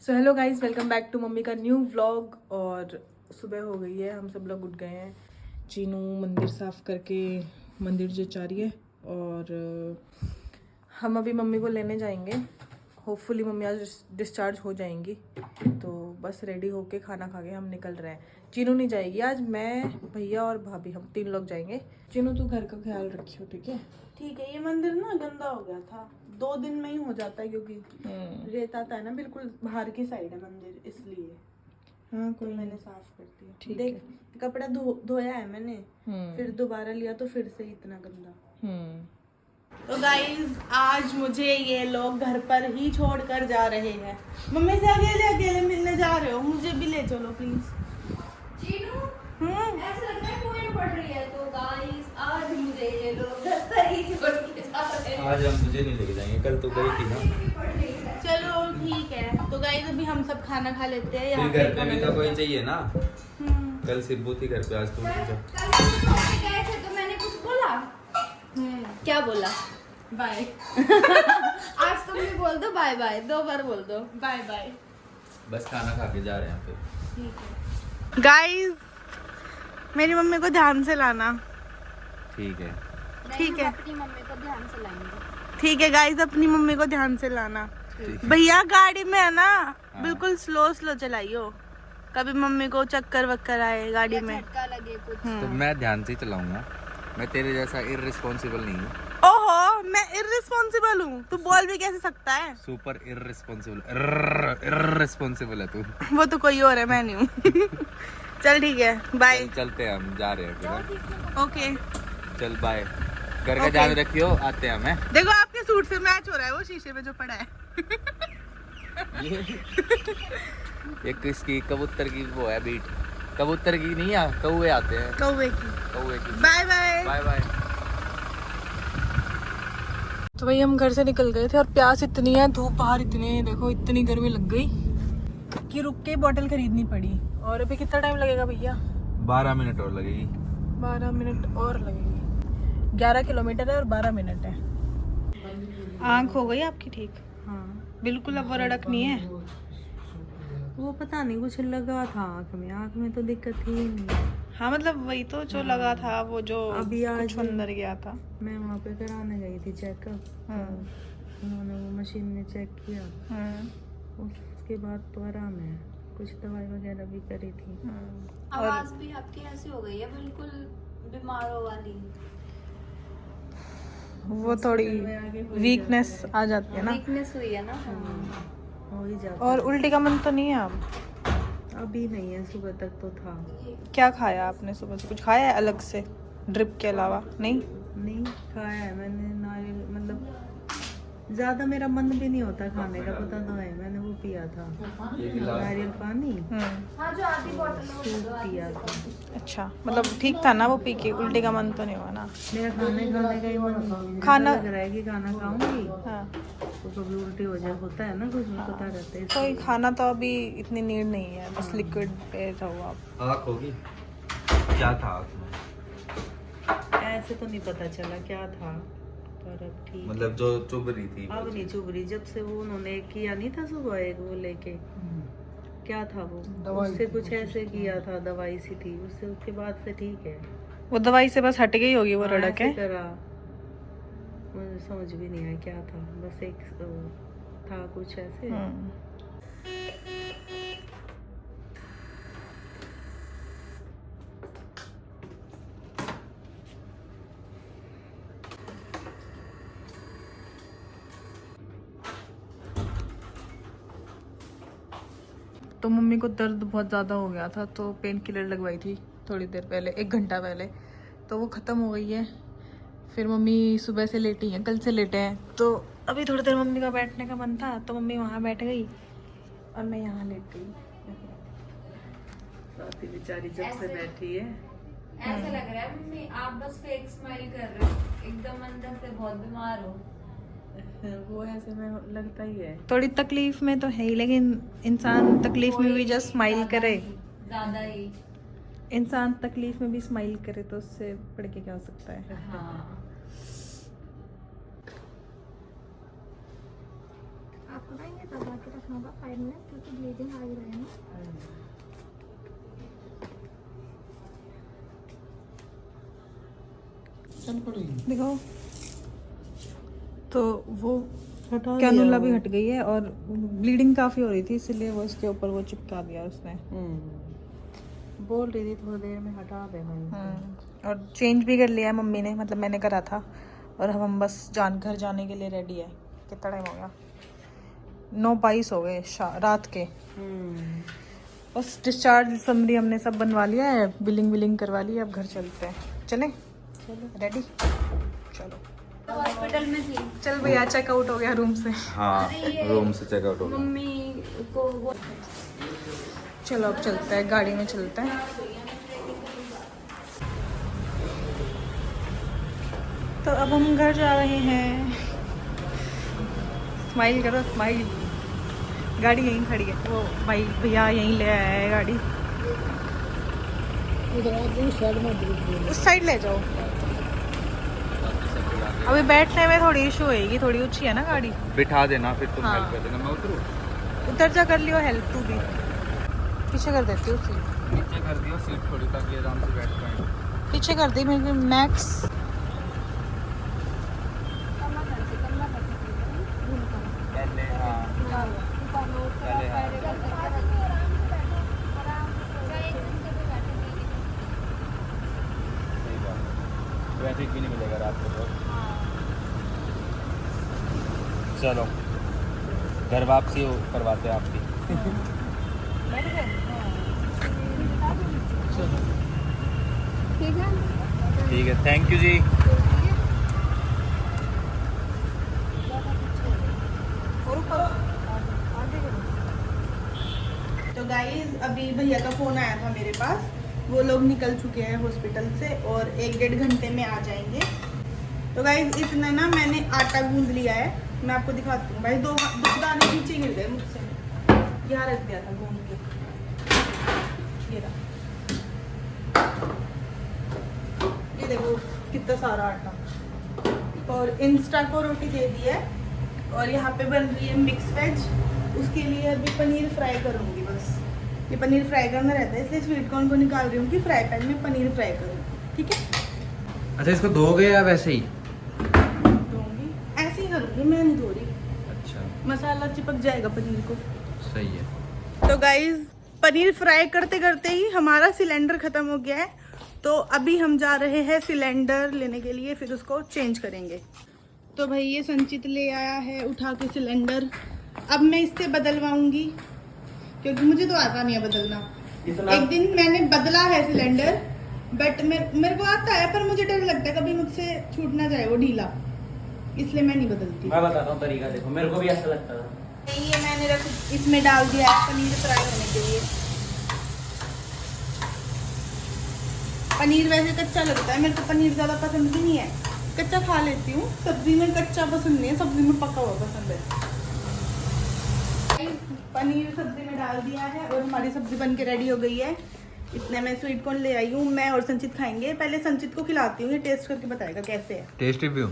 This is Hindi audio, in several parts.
So hello guys, welcome back to mummy का न्यू व्लॉग। और सुबह हो गई है, हम सब लोग उठ गए हैं। चीनू मंदिर साफ करके मंदिर जो जा रही है और हम अभी मम्मी को लेने जाएंगे। होपफुली मम्मी आज डिस्चार्ज हो जाएंगी, तो बस रेडी होके खाना खा के हम निकल रहे हैं। चीनू नहीं जाएगी आज, मैं, भैया और भाभी, हम 3 लोग जाएंगे। चीनू तू घर का ख्याल रखियो, ठीक है? ठीक है। ये मंदिर ना गंदा हो गया था, 2 दिन में ही हो जाता है क्योंकि रेत आता है ना, बिल्कुल बाहर की साइड है मंदिर, इसलिए हाँ, तो कोई मैंने साफ कर दिया। ठीक देख है। कपड़ा धोया है मैंने, फिर दोबारा लिया तो फिर से इतना गंदा। तो गाइज आज मुझे ये लोग घर पर ही छोड़कर जा रहे हैं। मम्मी से अकेले अकेले मिलने जा रहे हो, मुझे भी ले चलो प्लीज। ऐसा लगता है पोएम पढ़ रही है। तो गाइस आज मुझे ये लोग घर पर ही छोड़ के जा रहे हैं। आज हम तुझे नहीं लेके जाएंगे, कल तो गई थी ना। चलो ठीक है। तो गाइस अभी हम सब खाना खा लेते हैं। फिर यहाँ घर पे भी तो कोई चाहिए ना। कल सिब्बू थी घर पे, आज तुम कल जा। तुम गए थे तो मैंने कुछ बोला? क्या बोला? बाय। आज तुम भी बोल दो बाय बाय, 2 बार बोल दो बाय बाय। बस खाना खा के जा रहे हैं फिर। गाइस मेरी मम्मी को ध्यान से लाना। ठीक है। ठीक है। अपनी मम्मी को ध्यान से लाएंगे। ठीक है गाइस, अपनी मम्मी को ध्यान से लाना। भैया गाड़ी में है ना, बिल्कुल स्लो स्लो चलाइयो, कभी मम्मी को चक्कर वक्कर आए गाड़ी में। झटका लगे कुछ। तो मैं ध्यान से चलाऊंगा, मैं तेरे जैसा इररिस्पॉन्सिबल नहीं हूँ। ओहो, मैं इररिस्पॉन्सिबल हूँ? तू बोल भी कैसे सकता है? सुपर इररिस्पॉन्सिबल है तू। वो तो कोई और है, मैं नहीं हूँ। चल ठीक है, बाय। चलते हैं, हम जा रहे हैं फिर। ओके चल बाय। घर का Okay. ध्यान रखियो, आते हैं हमें। देखो आपके सूट से मैच हो रहा है वो शीशे में जो पड़ा है। ये किसकी, कबूतर की वो है बीट। कबूतर की नहीं है, कौवे आते हैं। कौवे की। कौवे की। Bye bye. Bye bye. तो भाई हम घर से निकल गए थे और प्यास इतनी है, धूप बाहर इतनी है, देखो इतनी गर्मी लग गई कि रुक के बॉटल खरीदनी पड़ी। और अभी कितना टाइम लगेगा भैया? 12 मिनट और लगेगी। 12 मिनट और लगेगी। 11 किलोमीटर है और 12 मिनट है। आँख हो गई आपकी ठीक? हाँ, बिल्कुल अब वो रड़क नहीं है। वो पता नहीं कुछ लगा था आँख में तो दिक्कत थी नहीं। हाँ मतलब वही तो जो लगा था, वो जो अभी आज कुछ अंदर गया था। मैं वहाँ पे कराने गई थी चेकअप। उन्होंने वो मशीन में चेक किया, उसके बाद तो आराम है। कुछ दवाई वगैरह भी करी थी। आवाज भी आपकी ऐसी हो गई है, बिल्कुल बीमारों वाली। वो थोड़ी वीकनेस आ जाती है ना, वीकनेस हुई है ना। हो ही जाता और उल्टी का मन तो नहीं है अब? है। अभी नहीं है, सुबह तक तो था। क्या खाया आपने सुबह से? कुछ खाया है अलग से ड्रिप के अलावा? नहीं नहीं खाया है मैंने नारियल, मतलब ज्यादा मेरा मन भी नहीं होता खाने का, पता तो है। मैंने वो पिया था नारियल पानी, हाँ जो आधी बोतल सूप पिया था। अच्छा, मतलब ठीक था ना वो पी के? उल्टी का मन तो नहीं हुआ ना? मेरा खाने का ही मन खाना लग रहा है कि खाना खाऊंगी हाँ, तो कभी उल्टी हो जाए, होता है ना कुछ, पता रहता है। कोई खाना तो अभी इतनी नीड नहीं है, बस लिक्विड पे रहो आप। आँख होगी, क्या था आँख में? ऐसे तो नहीं पता चला क्या था, पर अब ठीक। मतलब जो चुभ रही थी। अब नहीं चुभ रही, जब से वो उन्होंने किया नहीं था सुबह एक वो लेके, क्या था वो, उससे कुछ ऐसे किया था, दवाई सी थी उससे, उसके बाद से ठीक है। वो दवाई से बस हट गई होगी वो हाँ, रड़क ऐसे है। करा, मुझे समझ भी नहीं आया क्या था, बस एक था कुछ ऐसे। तो मम्मी को दर्द बहुत ज़्यादा हो गया था, तो पेन किलर लगवाई थी थोड़ी देर पहले, 1 घंटा पहले, तो वो ख़त्म हो गई है। फिर मम्मी सुबह से लेटी हैं, कल से लेटे हैं, तो अभी थोड़ी देर मम्मी का बैठने का मन था, तो मम्मी वहाँ बैठ गई और मैं यहाँ लेट गई। स्वाति बेचारी जब से बैठी है। ऐसा लग रहा है मम्मी आप बस फेक स्माइल कर रहे हो, एकदम अंदर से बहुत बीमार हो। वो ऐसे में लगता ही है। थोड़ी तकलीफ में तो है ही, लेकिन इंसान तकलीफ में भी जस्ट स्माइल करे। ज्यादा ही इंसान तकलीफ में भी स्माइल करे तो उससे बढ़ के क्या हो सकता है। हाँ। थोड़ा ये दबा के रखना होगा 5 मिनट क्योंकि ब्लीडिंग आ ही रही है ना। दिखाओ। तो वो कैनुला भी हट गई है और ब्लीडिंग काफ़ी हो रही थी, इसलिए वो इसके ऊपर वो चिपका दिया उसने। बोल रही थी थोड़ी देर में हटा देना। और चेंज भी कर लिया है मम्मी ने, मतलब मैंने करा था। और हम बस घर जाने के लिए रेडी है। कितना टाइम हो गया? 9:22 हो गए रात के। बस डिस्चार्ज समरी हमने सब बनवा लिया है, बिलिंग करवा ली है। अब घर चलते हैं। चलें? रेडी? चलो। हॉस्पिटल में थी। चल भैया, चेकआउट हो गया रूम से। हाँ, रूम से चेकआउट हो गया। मम्मी को वो चलो अब चलते हैं, गाड़ी में चलते हैं। तो अब हम घर जा रहे हैं। स्माइल करो, स्माइल। गाड़ी यहीं खड़ी है, वो भाई भैया यहीं ले आया है गाड़ी। उस साइड ले जाओ। अभी बैठने में थोड़ी इशू होएगी, थोड़ी ऊंची है ना गाड़ी। बिठा देना, फिर तुम हाँ। हेल्प कर देना, मैं उतरूँ। उधर जा कर लियो हेल्प तू भी। पीछे कर देती हूँ सीट। नीचे कर दियो सीट थोड़ी, ताकि आराम से बैठ पाए। पीछे कर दी मेरे मैक्स। पहले हाँ, पहले हाँ। सही बात है। ट्रैफिक भी नहीं मिलेगा रात को। चलो घर वापसी करवाते हैं आपकी। ठीक है, थैंक यू जी। तो गाइज अभी भैया का फ़ोन आया था मेरे पास, वो लोग निकल चुके हैं हॉस्पिटल से और 1-1.5 घंटे में आ जाएंगे। तो गाइज इतना ना मैंने आटा गूंद लिया है, मैं आपको दिखाती हूँ। भाई दो दाने नीचे गिर गए मुझसे, यहाँ रख दिया था गूंद के। ये रहा, ये देखो कितना सारा आटा। और इंस्टा को रोटी दे दी है और यहाँ पे बन रही है मिक्स वेज। उसके लिए अभी पनीर फ्राई करूँगी। बस ये पनीर फ्राई करना रहता है, इसलिए स्वीट कॉर्न को निकाल रही हूँ कि फ्राई पैन में पनीर फ्राई करूँ। ठीक है, अच्छा, इसको धोगे या वैसे ही? धोऊंगी, ऐसे ही करूँगी, मैं नहीं धो रही। अच्छा, मसाला चिपक जाएगा पनीर को। सही है। तो गाइज पनीर फ्राई करते करते ही हमारा सिलेंडर ख़त्म हो गया है, तो अभी हम जा रहे हैं सिलेंडर लेने के लिए, फिर उसको चेंज करेंगे। तो भाई ये संचित ले आया है उठा के सिलेंडर। अब मैं इससे बदलवाऊंगी क्योंकि मुझे तो आता नहीं है बदलना। एक दिन मैंने बदला है सिलेंडर, बट मेरे को आता है, पर मुझे डर लगता है कभी मुझसे छूट ना जाए वो ढीला, इसलिए मैं नहीं बदलती। मैं बताता हूँ तरीका, देखो मेरे को भी ऐसा लगता था। ये मैंने इसमें डाल दिया है पनीर फ्राई होने के लिए। पनीर वैसे कच्चा लगता है, मेरे को पनीर ज़्यादा पसंद भी नहीं है। कच्चा खा लेती हूँ, सब्जी में कच्चा पसंद नहीं है, सब्जी में पका हुआ पसंद है। पनीर सब्जी में डाल दिया है और हमारी सब्जी बन के रेडी हो गई है। इतने मैं स्वीट कॉर्न ले आई हूँ, मैं और संचित खाएंगे। पहले संचित को खिलाती हूँ, ये टेस्ट करके बताएगा कैसे है। टेस्ट रिव्यू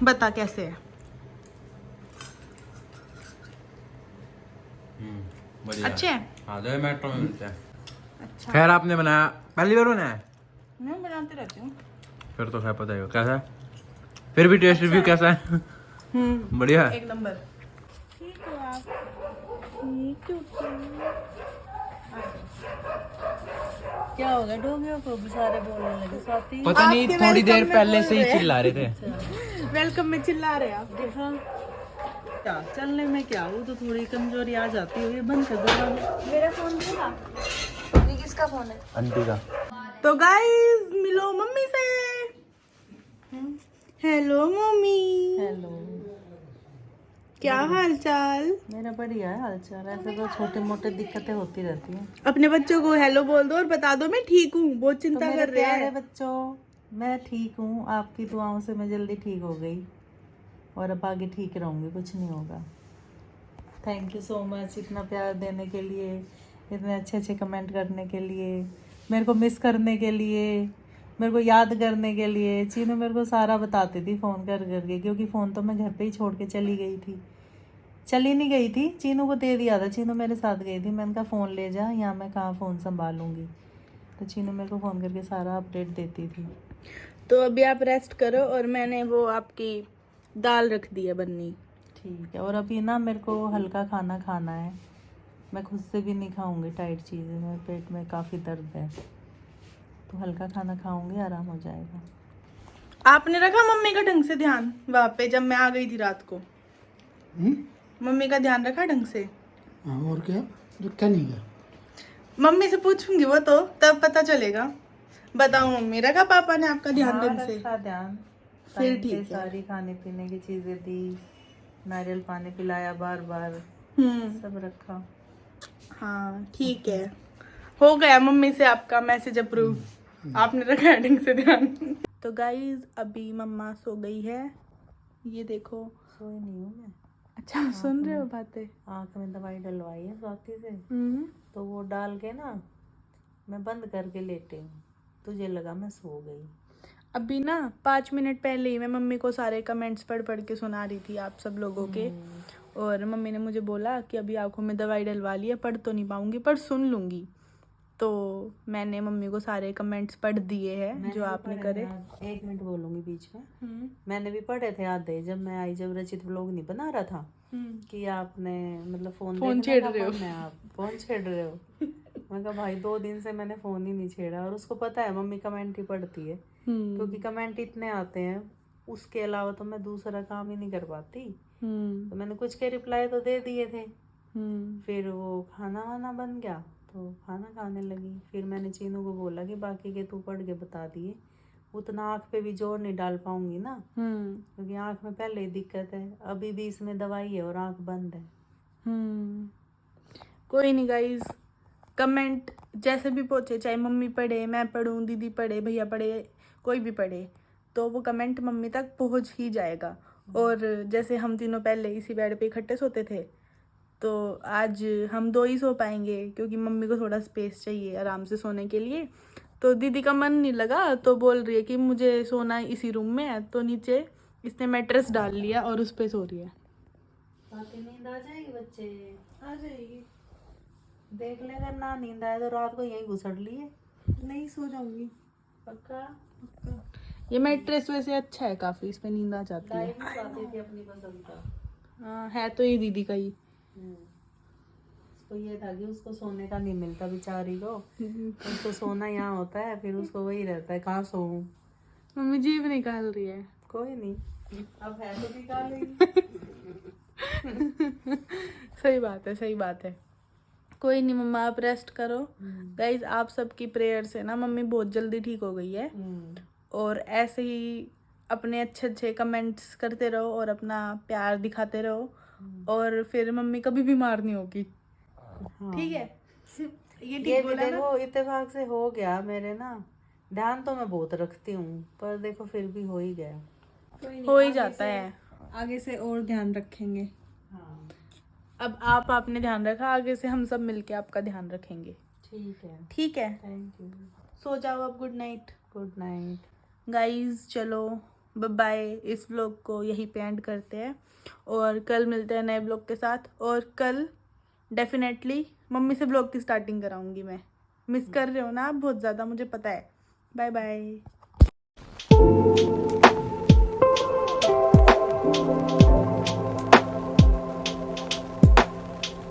बता कैसे है। बढ़िया। अच्छे हैं? हाँ, जोमेटो में मिलते हैं। अच्छा, खैर आपने बनाया, पहली बार बनाया है? मैं बनाती रहती हूँ। फिर तो खैर पता ही होगा कैसा है। फिर भी टेस्ट रिव्यू कैसा है? बढ़िया है। एक नंबर। ठीक हो आप? ठीक हो? क्या हो गया? डोंगियों को भी सारे बोलने लगे स्वाति। पता नहीं, आपके थोड़ी देर welcome में पहले बोल से ही रहे हैं। चिल्ला रहे थे। वेलकम में चिल्ला रहे हैं आप। देखा क्या चलने में क्या वो तो थोड़ी कमजोरी आ जाती है। ये बंद कर दो। मेरा फोन था। ये किसका फोन है? आंटी का। तो गाइस मिलो मम्मी से। Hello mummy. हेलो, क्या हाल चाल? मेरा बढ़िया है हालचाल। ऐसे तो छोटे मोटे दिक्कतें होती रहती हैं। अपने बच्चों को हेलो बोल दो और बता दो मैं ठीक हूँ। बहुत तो चिंता मेरे कर रहे प्यारे हैं। बच्चों, मैं ठीक हूँ। आपकी दुआओं से मैं जल्दी ठीक हो गई और अब आगे ठीक रहूँगी, कुछ नहीं होगा। थैंक यू सो मच इतना प्यार देने के लिए, इतने अच्छे अच्छे कमेंट करने के लिए, मेरे को मिस करने के लिए, मेरे को याद करने के लिए। चीनू मेरे को सारा बताती थी फ़ोन कर करके, क्योंकि फ़ोन तो मैं घर पे ही छोड़ के चली गई थी। चली नहीं गई थी, चीनू को दे दिया था, चीनू मेरे साथ गई थी। मैंने कहा फ़ोन ले जा, यहाँ मैं कहाँ फ़ोन संभालूंगी, तो चीनू मेरे को फ़ोन करके सारा अपडेट देती थी। तो अभी आप रेस्ट करो और मैंने वो आपकी दाल रख दी है बननी। ठीक है। और अभी ना मेरे को हल्का खाना खाना है, मैं खुद से भी नहीं खाऊंगी टाइट चीज़ें, मेरे पेट में काफ़ी दर्द है, तो हल्का खाना खाऊंगी, आराम हो जाएगा। आपने रखा मम्मी का ढंग से ध्यान वहाँ पे जब मैं आ गई थी रात को? मम्मी का ध्यान रखा ढंग से? हाँ, और क्या क्या नहीं गया। मम्मी से पूछूंगी वो तो, तब पता चलेगा। बताओ मम्मी, रखा पापा ने आपका ध्यान हाँ, ढंग से? रखा ध्यान। फिर टाइम पे ठीक है। सारी खाने पीने की चीज़ें दी, नारियल पानी पिलाया बार बार, सब रखा। हाँ ठीक है, हो गया मम्मी से आपका मैसेज अप्रूव, आपने रखा है ढंग से ध्यान। तो गाइज अभी मम्मा सो गई है, ये देखो। सोई नहीं हूँ मैं, अच्छा सुन रहे हो बातें? आँख में दवाई डलवाई है स्वाति से, तो वो डाल के ना मैं बंद करके लेटी हूँ, तुझे लगा मैं सो गई। अभी ना 5 मिनट पहले ही मैं मम्मी को सारे कमेंट्स पढ़ पढ़ के सुना रही थी आप सब लोगों के, और मम्मी ने मुझे बोला कि अभी आंखों में दवाई डलवा ली है, पढ़ तो नहीं पाऊंगी पर सुन लूंगी। तो मैंने मम्मी को सारे कमेंट्स पढ़ दिए हैं जो आपने करे। 1 मिनट बोलूंगी बीच में। मैंने भी पढ़े थे आधे, जब मैं आई, जब रचित व्लॉग नहीं बना रहा था कि आपने मतलब फोन छेड़ रहे हो, आप फोन छेड़ रहे हो। मैं कहा भाई 2 दिन से मैंने फोन ही नहीं छेड़ा, और उसको पता है मम्मी कमेंट ही पढ़ती है, क्योंकि कमेंट इतने आते हैं, उसके अलावा तो मैं दूसरा काम ही नहीं कर पाती। तो मैंने कुछ के रिप्लाई तो दे दिए थे। फिर वो खाना वाना बन गया तो खाना खाने लगी। फिर मैंने चीनू को बोला कि बाकी के तू पढ़ के बता दिए, उतना आँख पे भी जोर नहीं डाल पाऊंगी ना, क्योंकि आँख में पहले ही दिक्कत है, अभी भी इसमें दवाई है और आँख बंद है। कोई नहीं गाइज, कमेंट जैसे भी पहुँचे, चाहे मम्मी पढ़े, मैं पढ़ूँ, दीदी पढ़े, भैया पढ़े, कोई भी पढ़े, तो वो कमेंट मम्मी तक पहुँच ही जाएगा। और जैसे हम तीनों पहले इसी बेड पे इकट्ठे सोते थे, तो आज हम 2 ही सो पाएंगे, क्योंकि मम्मी को थोड़ा स्पेस चाहिए आराम से सोने के लिए। तो दीदी का मन नहीं लगा, तो बोल रही है कि मुझे सोना इसी रूम में है, तो नीचे इसने मैट्रेस डाल लिया और उस पे सो रही है। नींद आ जाएगी बच्चे? आ जाएगी। देख ले, अगर ना नींद आए तो रात को यही घुसड़ लिए। नहीं, सो जाऊंगी पक्का? ये मैट्रेस वैसे अच्छा है काफी, इस पे नींद आ जाती है। लाती थी अपनी पसंद का। हाँ, है तो ये दीदी का ही। उसको ये था कि उसको सोने का नहीं मिलता बेचारी को, उसको सोना यहाँ होता है, फिर उसको वही रहता है कहाँ सोऊं। मम्मी जीभ निकाल रही है। कोई नहीं, अब है तो निकालेगी। सही बात है, सही बात है। कोई नहीं मम्मा, आप रेस्ट करो। गाइज आप सबकी प्रेयर से ना मम्मी बहुत जल्दी ठीक हो गई है, और ऐसे ही अपने अच्छे अच्छे कमेंट्स करते रहो और अपना प्यार दिखाते रहो, और फिर मम्मी कभी बीमार नहीं होगी। ठीक है? ये ठीक बोला ना? देखो इत्तेफाक से हो गया मेरे ना, ध्यान तो मैं बहुत रखती हूँ, पर देखो फिर भी हो ही गया। हो ही जाता है। आगे से और ध्यान रखेंगे। हाँ अब आपने ध्यान रखा, आगे से हम सब मिलके आपका ध्यान रखेंगे। ठीक है, ठीक है? Thank you. सो जाओ अब, good night. Good night guys, चलो बाय बाय। इस व्लॉग को यहीं पे एंड करते हैं, और कल मिलते हैं नए व्लॉग के साथ। और कल डेफिनेटली मम्मी से व्लॉग की स्टार्टिंग कराऊंगी मैं। मिस कर रहे हो ना आप बहुत ज़्यादा, मुझे पता है। Bye bye.